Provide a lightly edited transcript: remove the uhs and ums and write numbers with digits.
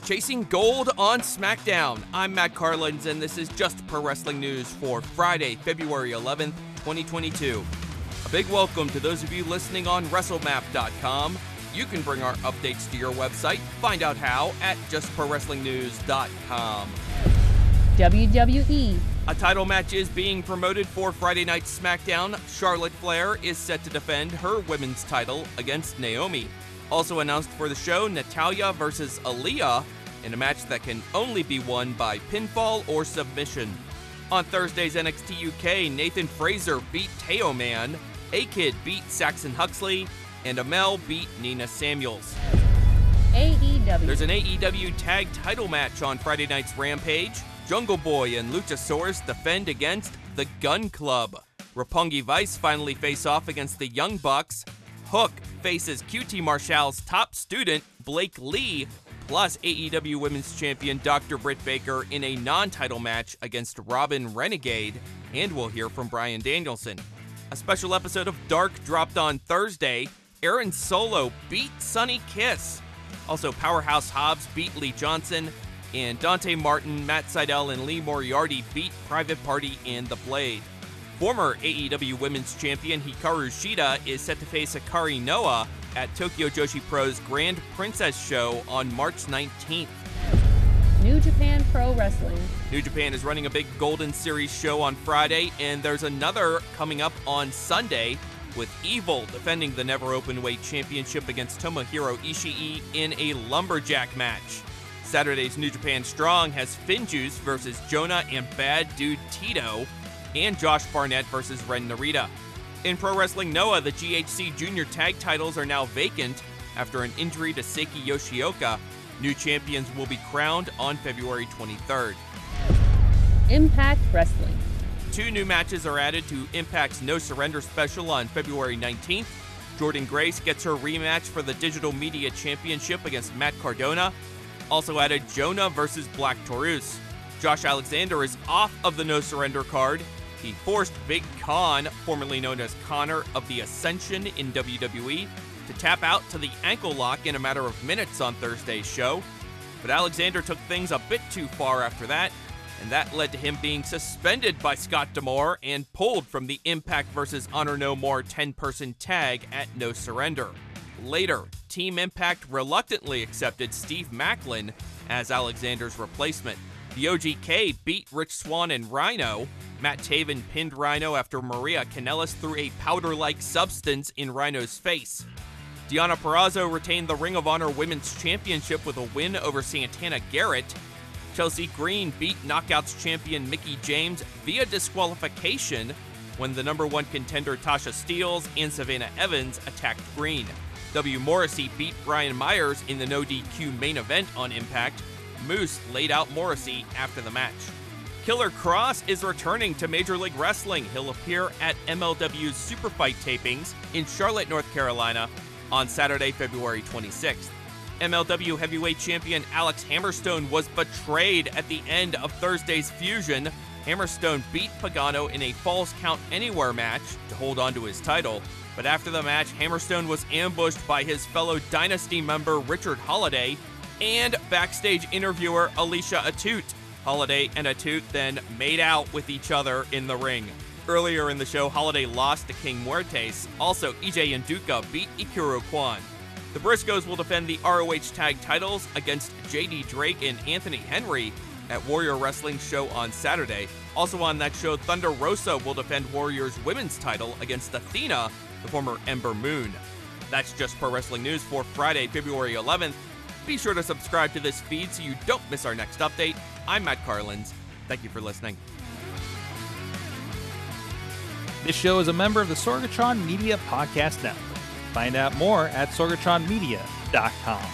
Chasing gold on SmackDown. I'm Matt Carlins, and this is Just Pro Wrestling News for Friday, February 11th, 2022. A big welcome to those of you listening on WrestleMap.com. You can bring our updates to your website. Find out how at JustProWrestlingNews.com. WWE. A title match is being promoted for Friday Night SmackDown. Charlotte Flair is set to defend her women's title against Naomi. Also announced for the show, Natalya versus Aliyah in a match that can only be won by pinfall or submission. On Thursday's NXT UK, Nathan Frazer beat Teoman A-Kid beat Saxon Huxley, and Amale beat Nina Samuels. AEW. There's an AEW Tag Title Match on Friday night's Rampage. Jungle Boy and Luchasaurus defend against the Gunn Club. Roppongi Vice finally face off against the Young Bucks. Hook faces QT Marshall's top student, Blake Lee, plus AEW Women's Champion Dr. Britt Baker in a non-title match against Robyn Renegade, and we'll hear from Bryan Danielson. A special episode of Dark dropped on Thursday. Aaron Solo beat Sonny Kiss. Also, Powerhouse Hobbs beat Lee Johnson, and Dante Martin, Matt Sydal, and Lee Moriarty beat Private Party and The Blade. Former AEW Women's Champion Hikaru Shida is set to face Akari Noah at Tokyo Joshi Pro's Grand Princess Show on March 19th. New Japan Pro Wrestling. New Japan is running a big Golden Series show on Friday, and there's another coming up on Sunday with Evil defending the Never Openweight Championship against Tomohiro Ishii in a lumberjack match. Saturday's New Japan Strong has Finjuice versus Jonah and Bad Dude Tito, and Josh Barnett versus Ren Narita. In Pro Wrestling Noah, the GHC Junior Tag titles are now vacant after an injury to Seiki Yoshioka. New champions will be crowned on February 23rd. Impact Wrestling. 2 new matches are added to Impact's No Surrender special on February 19th. Jordynne Grace gets her rematch for the Digital Media Championship against Matt Cardona. Also added Jonah versus Black Taurus. Josh Alexander is off of the No Surrender card. He forced Big Khan, formerly known as Connor of the Ascension in WWE, to tap out to the ankle lock in a matter of minutes on Thursday's show. But Alexander took things a bit too far after that, and that led to him being suspended by Scott D'Amore and pulled from the Impact vs. Honor No More 10-person tag at No Surrender. Later, Team Impact reluctantly accepted Steve Macklin as Alexander's replacement. The OGK beat Rich Swann and Rhino. Matt Taven pinned Rhino after Maria Kanellis threw a powder-like substance in Rhino's face. Deonna Purrazzo retained the Ring of Honor Women's Championship with a win over Santana Garrett. Chelsea Green beat Knockouts champion Mickie James via disqualification when the number 1 contender Tasha Steelz and Savannah Evans attacked Green. W. Morrissey beat Brian Myers in the No DQ main event on Impact. Moose laid out Morrissey after the match. Killer Kross is returning to Major League Wrestling. He'll appear at MLW's Super Fight tapings in Charlotte, North Carolina on Saturday, February 26th. MLW Heavyweight Champion Alex Hammerstone was betrayed at the end of Thursday's Fusion. Hammerstone beat Pagano in a Falls Count Anywhere match to hold on to his title. But after the match, Hammerstone was ambushed by his fellow Dynasty member Richard Holliday and backstage interviewer Alicia Atout. Holliday and Atout then made out with each other in the ring. Earlier in the show, Holliday lost to King Muertes. Also, EJ Nduka beat Ikuru Kwan. The Briscoes will defend the ROH Tag titles against JD Drake and Anthony Henry at Warrior Wrestling's show on Saturday. Also on that show, Thunder Rosa will defend Warrior's women's title against Athena, the former Ember Moon. That's Just Pro Wrestling News for Friday, February 11th. Be sure to subscribe to this feed so you don't miss our next update. I'm Matt Carlins. Thank you for listening. This show is a member of the Sorgatron Media Podcast Network. Find out more at sorgatronmedia.com.